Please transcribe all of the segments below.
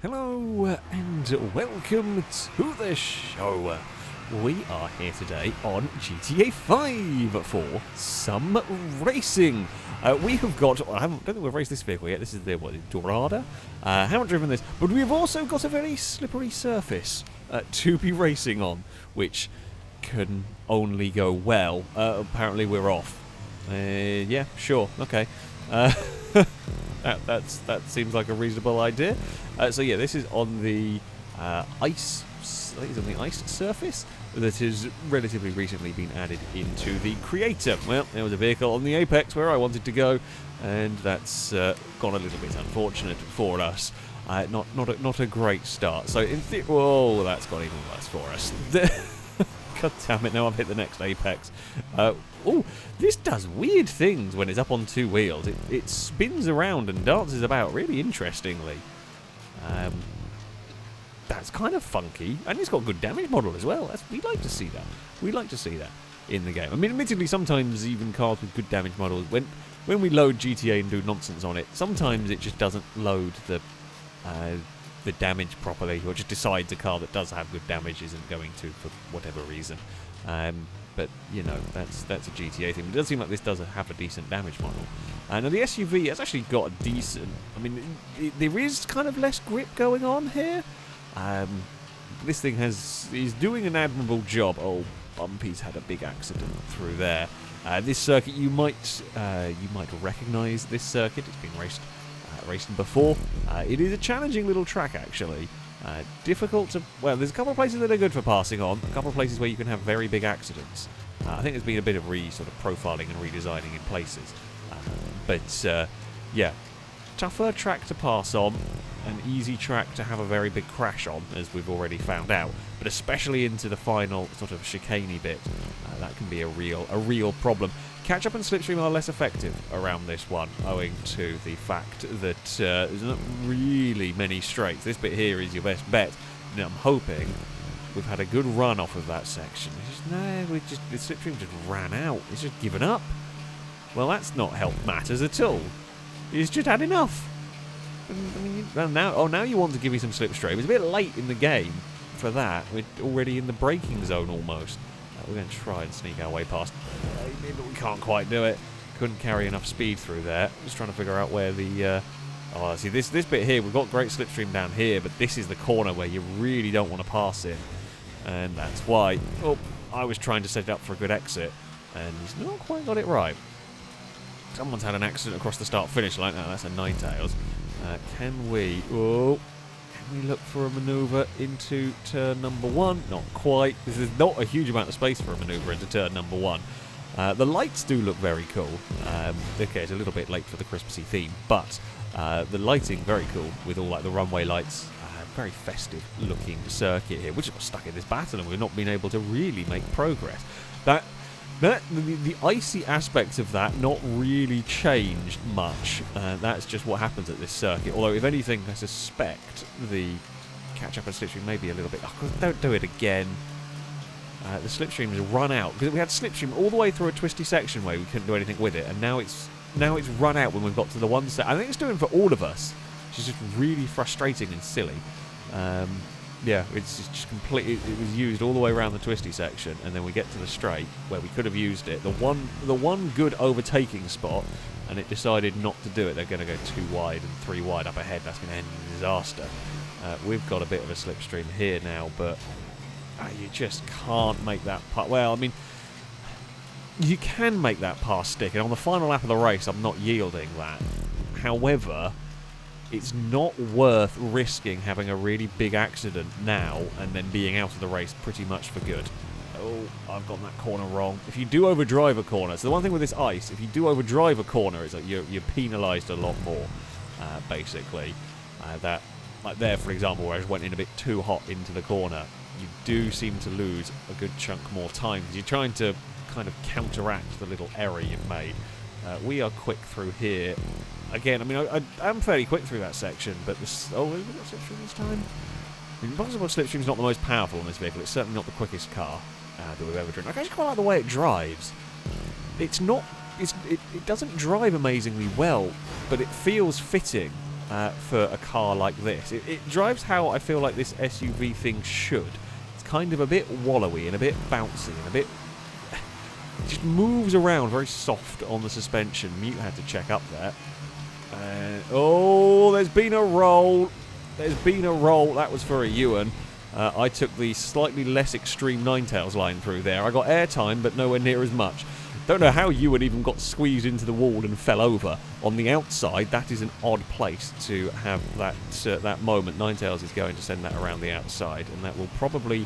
Hello and welcome to the show. We are here today on GTA 5 for some racing. We have got, I don't think we've raced this vehicle yet, this is the, Dorada? Haven't driven this, but we've also got a very slippery surface to be racing on, which can only go well. Apparently we're off. Yeah, sure, okay. That seems like a reasonable idea. So yeah, this is on the ice. I think it's on the ice surface that has relatively recently been added into the creator. Well, there was a vehicle on the Apex where I wanted to go, and that's gone a little bit unfortunate for us. Not a great start. So in theory, oh, that's gone even worse for us. God damn it! Now I've hit the next Apex. Oh, this does weird things when it's up on two wheels. It spins around and dances about really interestingly. That's kind of funky, and it's got a good damage model as well. We'd like to see that. We'd like to see that in the game. I mean, admittedly, sometimes even cars with good damage models, when we load GTA and do nonsense on it, sometimes it just doesn't load the damage properly, or just decides a car that does have good damage isn't going to for whatever reason. But you know, that's a GTA thing. It does seem like this does have a decent damage model. Now the SUV has actually got a decent. I mean, there is kind of less grip going on here. This thing is doing an admirable job. Oh, Bumpy's had a big accident through there. This circuit, you might recognise this circuit. It's been raced before. It is a challenging little track, actually. Difficult to... Well, there's a couple of places that are good for passing on. A couple of places where you can have very big accidents. I think there's been a bit of sort of profiling and redesigning in places. Yeah. Tougher track to pass on. An easy track to have a very big crash on, as we've already found out. But especially into the final sort of chicaney bit, that can be a real problem. Catch-up and slipstream are less effective around this one, owing to the fact that there's not really many straights. This bit here is your best bet. Now I'm hoping we've had a good run off of that section. The slipstream just ran out. It's just given up. Well, that's not helped matters at all. It's just had enough. I mean, now you want to give me some slipstream. It's a bit late in the game for that. We're already in the braking zone almost. We're going to try and sneak our way past. But we can't quite do it. Couldn't carry enough speed through there. Just trying to figure out where the... Oh, see, this bit here, we've got great slipstream down here, but this is the corner where you really don't want to pass it. And that's why... Oh, I was trying to set it up for a good exit, and he's not quite got it right. Someone's had an accident across the start-finish like that. That's a Ninetales. Can we look for a manoeuvre into turn number one? Not quite. There's not a huge amount of space for a manoeuvre into turn number one. The lights do look very cool. Okay, it's a little bit late for the Christmassy theme, but the lighting very cool with all like the runway lights. Very festive looking circuit here. We're just stuck in this battle and we've not been able to really make progress. The icy aspects of that not really changed much. That's just what happens at this circuit. Although, if anything, I suspect the catch-up and slipstream may be a little bit... Oh, don't do it again. The slipstream has run out. Because we had slipstream all the way through a twisty section where we couldn't do anything with it. And now it's run out when we've got to the one set. I think it's doing for all of us. Which is just really frustrating and silly. Yeah, it's just completely. It was used all the way around the twisty section, and then we get to the straight where we could have used it. The one good overtaking spot, and it decided not to do it. They're going to go 2 wide and 3 wide up ahead. That's going to end in disaster. We've got a bit of a slipstream here now, but you just can't make that part. Well, I mean, you can make that pass stick, and on the final lap of the race, I'm not yielding that. However, it's not worth risking having a really big accident now and then being out of the race pretty much for good. Oh, I've got that corner wrong. If you do overdrive a corner, so the one thing with this ice, if you do overdrive a corner, is that you're penalised a lot more, basically. That, like there, for example, where I just went in a bit too hot into the corner, you do seem to lose a good chunk more time because you're trying to kind of counteract the little error you've made. We are quick through here. Again, I mean, I'm fairly quick through that section, but this... Oh, have we got slipstream this time? I mean, Possible Slipstream's not the most powerful in this vehicle. It's certainly not the quickest car that we've ever driven. I actually quite like the way it drives. It's not... It doesn't drive amazingly well, but it feels fitting. for a car like this. It drives how I feel like this SUV thing should. It's kind of a bit wallowy and a bit bouncy and a bit... It just moves around very soft on the suspension. Mute had to check up there. Oh, there's been a roll. There's been a roll. That was for a Ewan. I took the slightly less extreme Ninetales line through there. I got airtime, but nowhere near as much. Don't know how Ewan even got squeezed into the wall and fell over. On the outside, that is an odd place to have that moment. Ninetales is going to send that around the outside, and that will probably...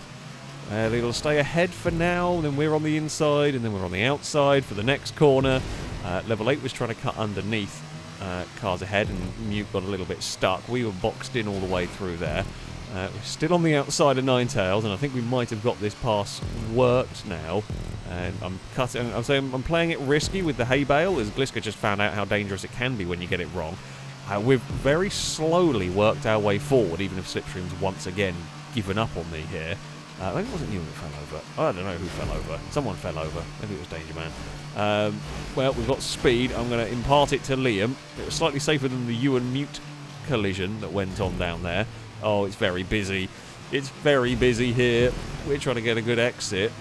it'll stay ahead for now, then we're on the inside, and then we're on the outside for the next corner. Level 8 was trying to cut underneath cars ahead, and Mute got a little bit stuck. We were boxed in all the way through there. We're still on the outside of Ninetales, and I think we might have got this pass worked now. And I'm saying I'm playing it risky with the hay bale, as Gliska just found out how dangerous it can be when you get it wrong. We've very slowly worked our way forward, even if Slipstream's once again given up on me here. Maybe it wasn't you who fell over. I don't know who fell over. Someone fell over. Maybe it was Danger Man. Well, we've got speed. I'm going to impart it to Liam. It was slightly safer than the Ewan Mute collision that went on down there. Oh, it's very busy. It's very busy here. We're trying to get a good exit.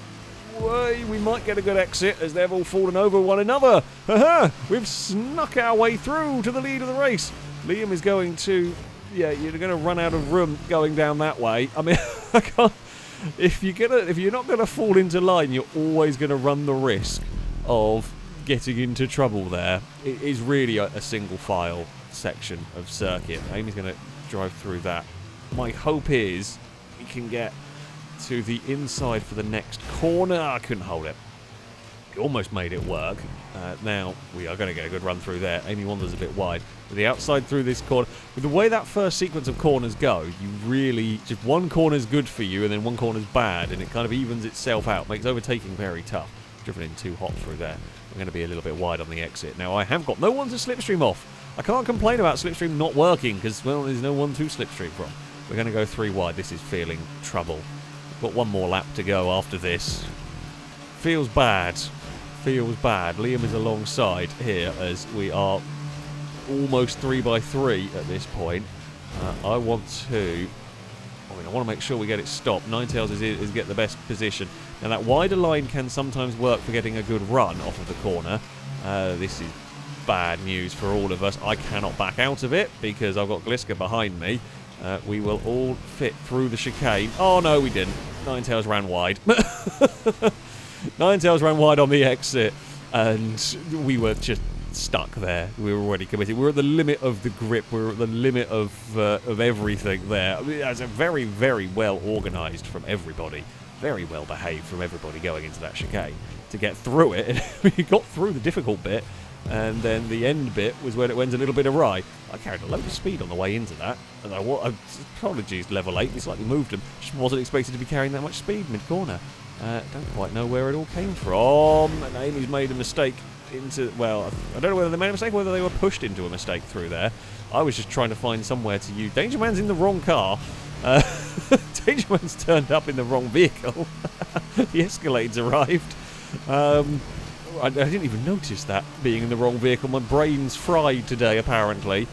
We might get a good exit as they've all fallen over one another. Haha! We've snuck our way through to the lead of the race. Liam is going to... Yeah, you're going to run out of room going down that way. I mean, I can't... If you're not going to fall into line, you're always going to run the risk of getting into trouble there. It is really a single file section of circuit. Amy's going to drive through that. My hope is we can get to the inside for the next corner. I couldn't hold it. Almost made it work. Now we are going to get a good run through there. Amy Wander's a bit wide. With the outside through this corner, with the way that first sequence of corners go, you really just one corner's good for you and then one corner's bad, and it kind of evens itself out, makes overtaking very tough. Driven in too hot through there. We're going to be a little bit wide on the exit. Now I have got no one to slipstream off. I can't complain about slipstream not working because, well, there's no one to slipstream from. We're going to go 3 wide. This is feeling trouble. Got one more lap to go after this. Feels bad. Feels bad. Liam is alongside here as we are almost 3x3 at this point. I want to make sure we get it stopped. Ninetales is get the best position. Now that wider line can sometimes work for getting a good run off of the corner. This is bad news for all of us. I cannot back out of it because I've got Gliska behind me. We will all fit through the chicane. Oh no, we didn't. Ninetales ran wide. Ninetales ran wide on the exit, and we were just stuck there. We were already committed. We were at the limit of the grip. We were at the limit of everything there. I mean, it's a very, very well organised from everybody. Very well behaved from everybody going into that chicane to get through it. And we got through the difficult bit, and then the end bit was when it went a little bit awry. I carried a load of speed on the way into that. And apologies, level 8. We slightly moved them. Just wasn't expected to be carrying that much speed mid-corner. Don't quite know where it all came from. And Amy's made a mistake into... Well, I don't know whether they made a mistake or whether they were pushed into a mistake through there. I was just trying to find somewhere to use... Danger Man's in the wrong car. Danger Man's turned up in the wrong vehicle. The Escalade's arrived. I didn't even notice that, being in the wrong vehicle. My brain's fried today, apparently.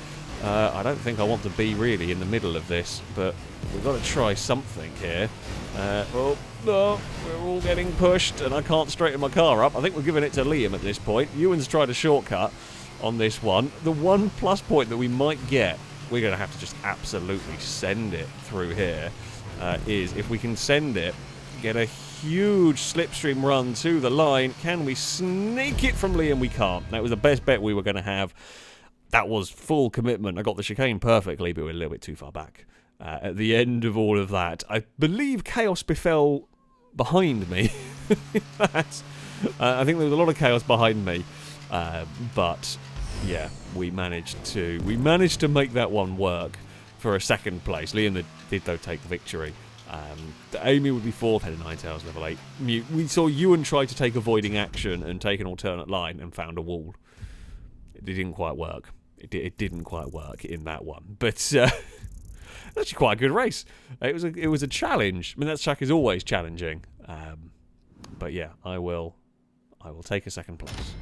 I don't think I want to be really in the middle of this, but we've got to try something here. Oh, no, we're all getting pushed, and I can't straighten my car up. I think we're giving it to Liam at this point. Ewan's tried a shortcut on this one. The one plus point that we might get, we're going to have to just absolutely send it through here, is if we can send it, get a huge slipstream run to the line. Can we sneak it from Liam? We can't. That was the best bet we were going to have. That was full commitment. I got the chicane perfectly, but we're a little bit too far back. At the end of all of that, I believe chaos befell behind me. I think there was a lot of chaos behind me, but yeah, we managed to make that one work for a second place. Liam did though take the victory. Amy would be 4th, headed Ninetales, level 8. We saw Ewan try to take avoiding action and take an alternate line and found a wall. It didn't quite work. It didn't quite work in that one, but actually quite a good race. It was a challenge. I mean, that track is always challenging, but yeah, I will take a second place.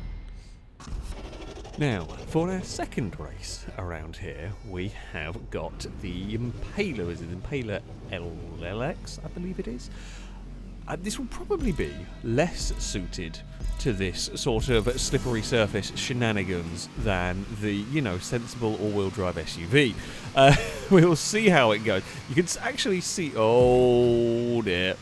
Now, for our second race around here, we have got the Impaler. Is it Impaler LLX, I believe it is? This will probably be less suited to this sort of slippery surface shenanigans than the, you know, sensible all-wheel drive SUV. We'll see how it goes. You can actually see... Oh, dear.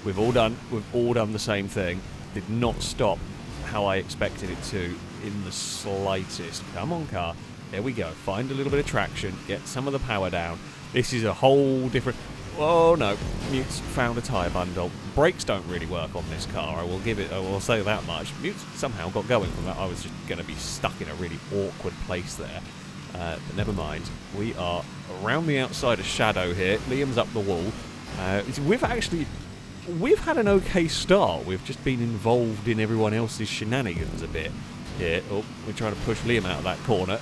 We've all done the same thing. Did not stop how I expected it to in the slightest. Come on, car. There we go. Find a little bit of traction. Get some of the power down. This is a whole different... Oh no, Mute's found a tyre bundle. Brakes don't really work on this car, I will say that much. Mute's somehow got going from that. I was just going to be stuck in a really awkward place there. But never mind. We are around the outside of Shadow here. Liam's up the wall. We've had an okay start. We've just been involved in everyone else's shenanigans a bit. Yeah, oh, we're trying to push Liam out of that corner.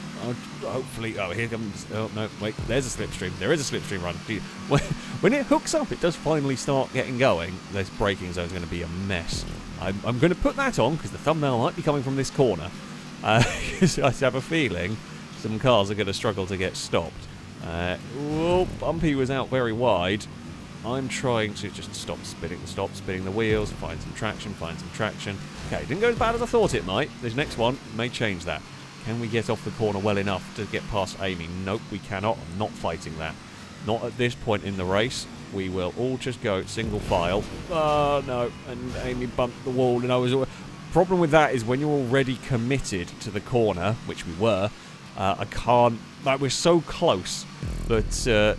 Hopefully, oh, here comes, oh, no, wait, there's a slipstream. There is a slipstream run. When it hooks up, it does finally start getting going. This braking zone's going to be a mess. I'm going to put that on, because the thumbnail might be coming from this corner. Because I have a feeling some cars are going to struggle to get stopped. Oh, Bumpy was out very wide. I'm trying to just stop spinning the wheels, find some traction. Okay, didn't go as bad as I thought it might. This next one may change that. Can we get off the corner well enough to get past Amy? Nope, we cannot. I'm not fighting that. Not at this point in the race. We will all just go single file. Oh, no. And Amy bumped the wall. And problem with that is when you're already committed to the corner, which we were, I can't... Like, we're so close that...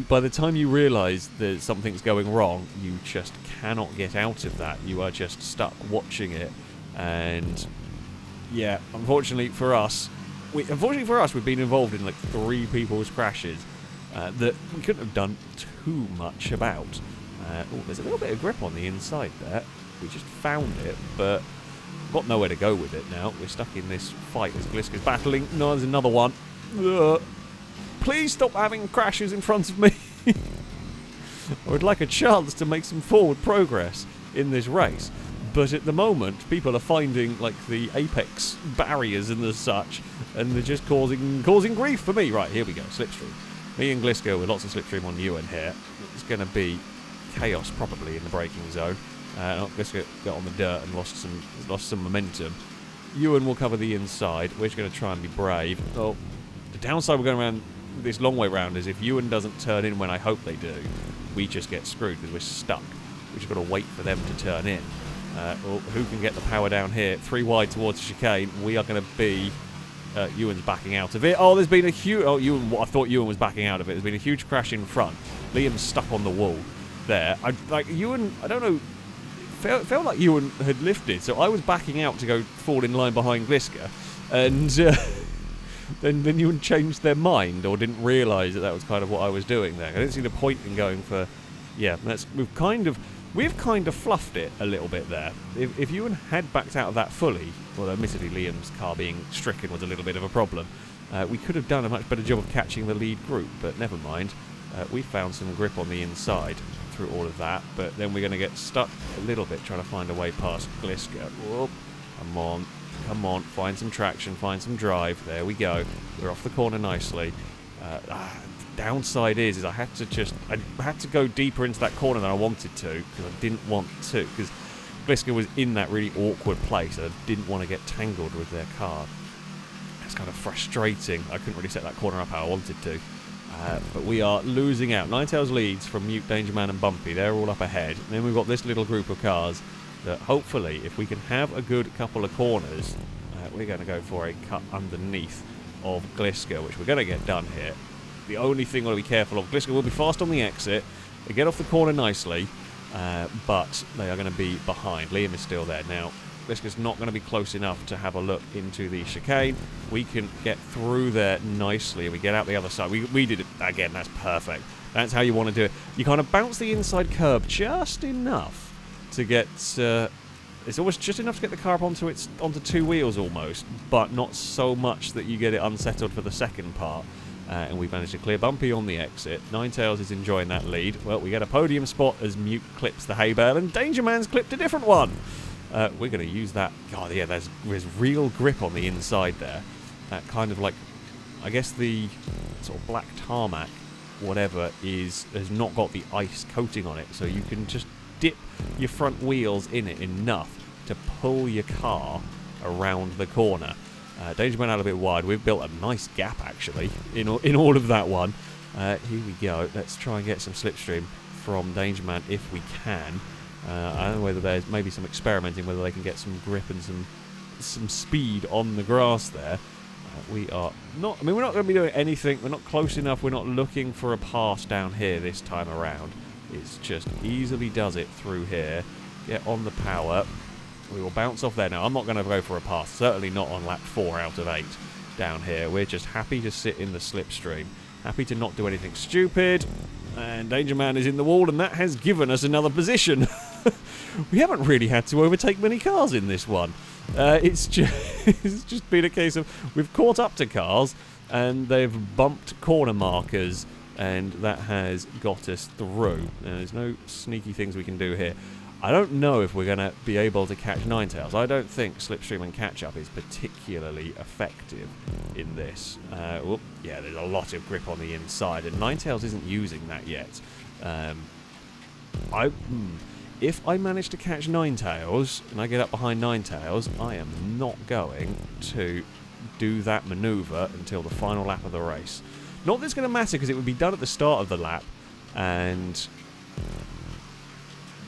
by the time you realise that something's going wrong, you just cannot get out of that. You are just stuck watching it, and yeah, unfortunately for us, we've been involved in like 3 people's crashes that we couldn't have done too much about. Oh, there's a little bit of grip on the inside there. We just found it, but got nowhere to go with it now. We're stuck in this fight as Gliska's battling. No, there's another one. Ugh. Please stop having crashes in front of me. I would like a chance to make some forward progress in this race. But at the moment, people are finding like the apex barriers and the such, and they're just causing grief for me. Right, here we go, slipstream. Me and Gliska with lots of slipstream on Ewan here. It's going to be chaos probably in the braking zone. Gliska got on the dirt and lost some momentum. Ewan will cover the inside. We're just going to try and be brave. Oh, the downside we're going around this long way round is if Ewan doesn't turn in when I hope they do, we just get screwed because we're stuck. We've just got to wait for them to turn in. Who can get the power down here? 3 wide towards the chicane. We are going to be... Ewan's backing out of it. Oh, there's been a huge... Oh, I thought Ewan was backing out of it. There's been a huge crash in front. Liam's stuck on the wall there. Ewan... I don't know... Felt like Ewan had lifted, so I was backing out to go fall in line behind Gliska, and... Then you changed their mind or didn't realise that was kind of what I was doing there. I didn't see the point in going for... Yeah, we've kind of fluffed it a little bit there. If you had backed out of that fully, well, admittedly Liam's car being stricken was a little bit of a problem, we could have done a much better job of catching the lead group, but never mind. We found some grip on the inside through all of that, but then we're going to get stuck a little bit trying to find a way past Gliska. Whoop, come on, find some traction, find some drive. There we go. We're off the corner nicely. Downside is I had to go deeper into that corner than I wanted to because I didn't want to, because Gliska was in that really awkward place and I didn't want to get tangled with their car. It's kind of frustrating. I couldn't really set that corner up how I wanted to. But we are losing out. Ninetales leads from Mute, Dangerman and Bumpy. They're all up ahead. And then we've got this little group of cars that hopefully, if we can have a good couple of corners, we're going to go for a cut underneath of Gliska, which we're going to get done here. The only thing we've got to be careful of, Gliska will be fast on the exit. They get off the corner nicely, but they are going to be behind. Liam is still there. Now, Gliska's not going to be close enough to have a look into the chicane. We can get through there nicely. We get out the other side. We did it again. That's perfect. That's how you want to do it. You kind of bounce the inside curb just enough to get... it's almost just enough to get the car up onto 2 wheels almost, but not so much that you get it unsettled for the second part. And we've managed to clear Bumpy on the exit. Ninetales is enjoying that lead. Well, we get a podium spot as Mute clips the hay bale, and Dangerman's clipped a different one. we're going to use that. God, yeah, there's real grip on the inside there. That kind of like, I guess the sort of black tarmac, whatever, has not got the ice coating on it, so you can just dip your front wheels in it enough to pull your car around the corner. Danger Man out a bit wide. We've built a nice gap actually in all of that one. Here we go. Let's try and get some slipstream from Danger Man if we can. I don't know whether there's maybe some experimenting whether they can get some grip and some speed on the grass there. We are not. I mean, we're not going to be doing anything. We're not close enough. We're not looking for a pass down here this time around. It's just easily does it through here. Get on the power. We will bounce off there. Now, I'm not going to go for a pass. Certainly not on lap 4 out of 8 down here. We're just happy to sit in the slipstream. Happy to not do anything stupid. And Danger Man is in the wall, and that has given us another position. We haven't really had to overtake many cars in this one. It's just been a case of we've caught up to cars, and they've bumped corner markers, and that has got us through. There's no sneaky things we can do here. I don't know if we're going to be able to catch Ninetales. I don't think Slipstream and Catch-Up is particularly effective in this. Yeah, there's a lot of grip on the inside, and Ninetales isn't using that yet. If I manage to catch Ninetales, and I get up behind Ninetales, I am not going to do that manoeuvre until the final lap of the race. Not that it's going to matter, because it would be done at the start of the lap, and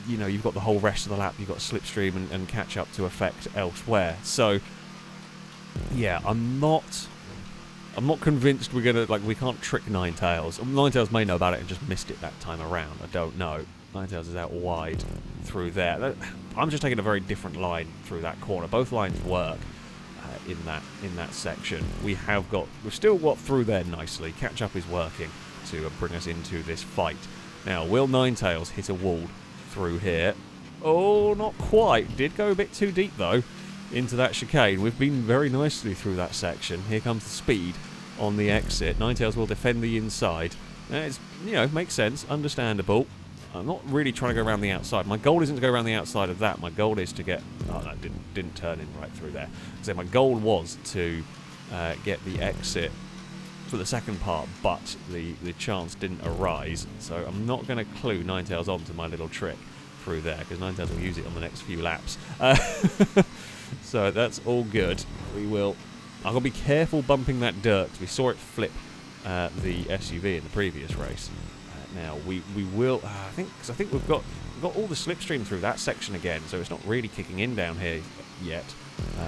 you know, you've got the whole rest of the lap, you've got Slipstream and Catch Up to affect elsewhere. So, yeah, I'm not convinced we're gonna, like, we can't trick Ninetales. Ninetales may know about it and just missed it that time around. I don't know. Ninetales is out wide through there. I'm just taking a very different line through that corner. Both lines work in that section. We've still got through there nicely. Catch Up is working to bring us into this fight. Now, will Ninetales hit a wall through here? Oh, not quite. Did go a bit too deep though into that chicane. We've been very nicely through that section. Here comes the speed on the exit. Ninetales will defend the inside. It's, you know, makes sense, understandable. I'm not really trying to go around the outside. My goal isn't to go around the outside of that. My goal is to get... Oh, no, didn't turn in right through there. So my goal was to get the exit for the second part, but the chance didn't arise, so I'm not going to clue Ninetales onto my little trick through there, because Ninetales will use it on the next few laps. So that's all good. I'm going to be careful bumping that dirt, because we saw it flip the SUV in the previous race. Now we will, I think we've got all the slipstream through that section again, so it's not really kicking in down here yet.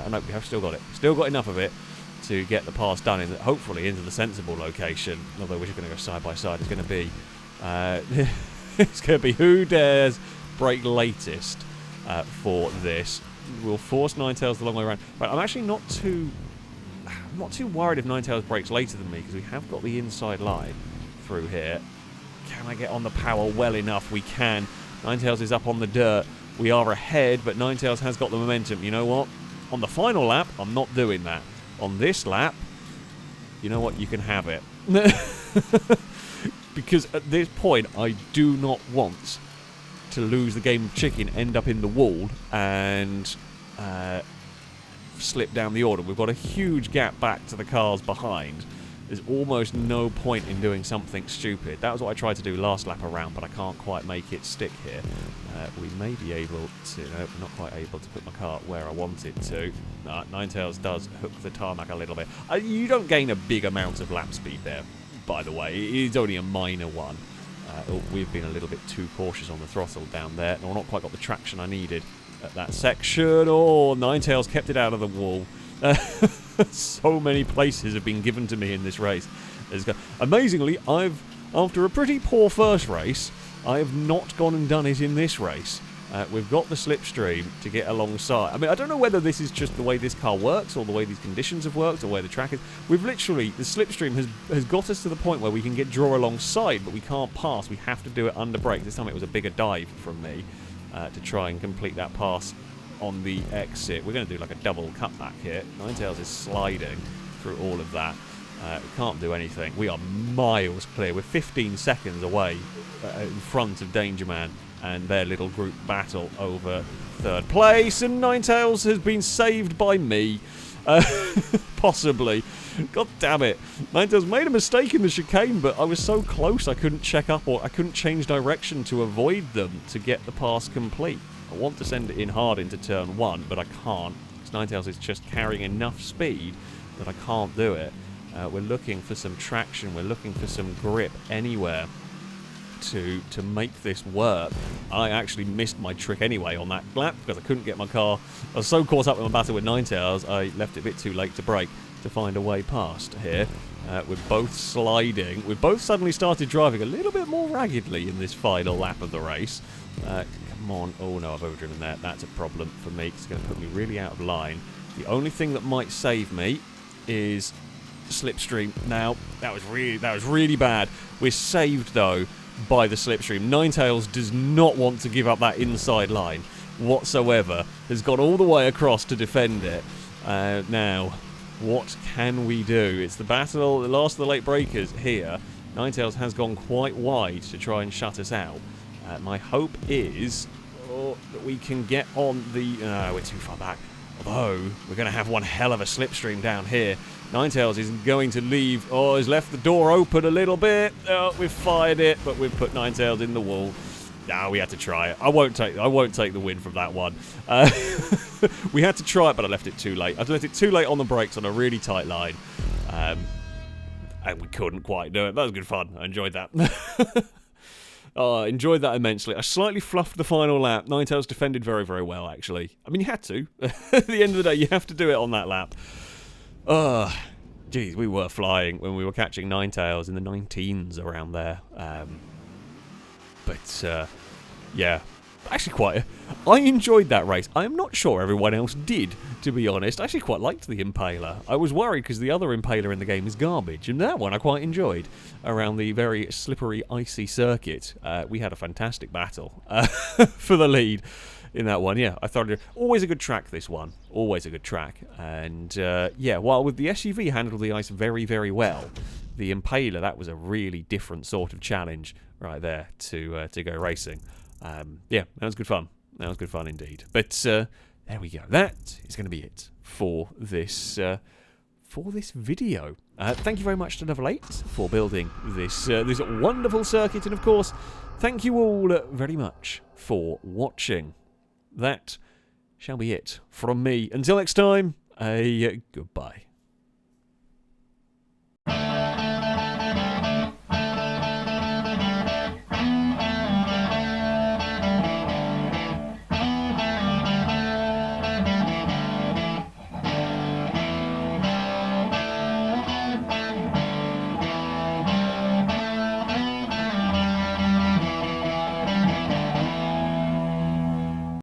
No, we have still got it. Still got enough of it to get the pass done, hopefully into the sensible location. Although we're just going to go side by side. It's going to be it's going to be who dares brake latest for this. We'll force Ninetales the long way around. But I'm actually not too worried if Ninetales brakes later than me, because we have got the inside line through here. Can I get on the power well enough? We can. Ninetales is up on the dirt. We are ahead, but Ninetales has got the momentum. You know what? On the final lap, I'm not doing that. On this lap, you know what? You can have it. Because at this point, I do not want to lose the game of chicken, end up in the wall, and slip down the order. We've got a huge gap back to the cars behind. There's almost no point in doing something stupid. That was what I tried to do last lap around, but I can't quite make it stick here. We may be able to... No, we're not quite able to put my car where I want it to. Ninetales does hook the tarmac a little bit. You don't gain a big amount of lap speed there, by the way. It's only a minor one. We've been a little bit too cautious on the throttle down there. No, I've not quite got the traction I needed at that section. Oh, Ninetales kept it out of the wall. So many places have been given to me in this race. Amazingly, after a pretty poor first race, I have not gone and done it in this race. We've got the slipstream to get alongside. I mean, I don't know whether this is just the way this car works, or the way these conditions have worked, or where the track is. We've literally, the slipstream has got us to the point where we can draw alongside, but we can't pass. We have to do it under brake. This time it was a bigger dive from me to try and complete that pass on the exit. We're going to do like a double cutback here. Ninetales is sliding through all of that. Can't do anything. We are miles clear. We're 15 seconds away in front of Danger Man and their little group battle over 3rd place, and Ninetales has been saved by me. Possibly. God damn it. Ninetales made a mistake in the chicane, but I was so close I couldn't check up, or I couldn't change direction to avoid them to get the pass complete. I want to send it in hard into turn 1, but I can't, because Ninetales is just carrying enough speed that I can't do it. We're looking for some traction, we're looking for some grip anywhere to make this work. I actually missed my trick anyway on that lap because I couldn't get my car. I was so caught up in my battle with Ninetales, I left it a bit too late to brake to find a way past here. We're both sliding. We've both suddenly started driving a little bit more raggedly in this final lap of the race. Come on. Oh no, I've overdriven there. That's a problem for me. It's going to put me really out of line. The only thing that might save me is slipstream. Now, that was really bad. We're saved though by the slipstream. Ninetales does not want to give up that inside line whatsoever. Has gone all the way across to defend it. Now, what can we do? It's the battle, the last of the late breakers here. Ninetales has gone quite wide to try and shut us out. My hope is that we can get on the... we're too far back. Although, we're going to have one hell of a slipstream down here. Ninetales isn't going to leave. Oh, he's left the door open a little bit. Oh, we've fired it, but we've put Ninetales in the wall. No, we had to try it. I won't take the win from that one. We had to try it, but I left it too late. I left it too late on the brakes on a really tight line. And we couldn't quite do it. That was good fun. I enjoyed that. I enjoyed that immensely. I slightly fluffed the final lap. Ninetales defended very, very well, actually. I mean, you had to. At the end of the day, you have to do it on that lap. Geez, we were flying when we were catching Ninetales in the 19s around there. Yeah, actually I enjoyed that race. I'm not sure everyone else did, to be honest. I actually quite liked the Impaler. I was worried because the other Impaler in the game is garbage, and that one I quite enjoyed. Around the very slippery, icy circuit, we had a fantastic battle for the lead in that one. Yeah, I thought always a good track, this one. Always a good track. And yeah, while with the SUV handled the ice very, very well, the Impaler, that was a really different sort of challenge right there to go racing. Yeah, that was good fun. That was good fun indeed. But there we go. That is going to be it for this video. Thank you very much to Level 8 for building this this wonderful circuit, and of course, thank you all very much for watching. That shall be it from me. Until next time, goodbye.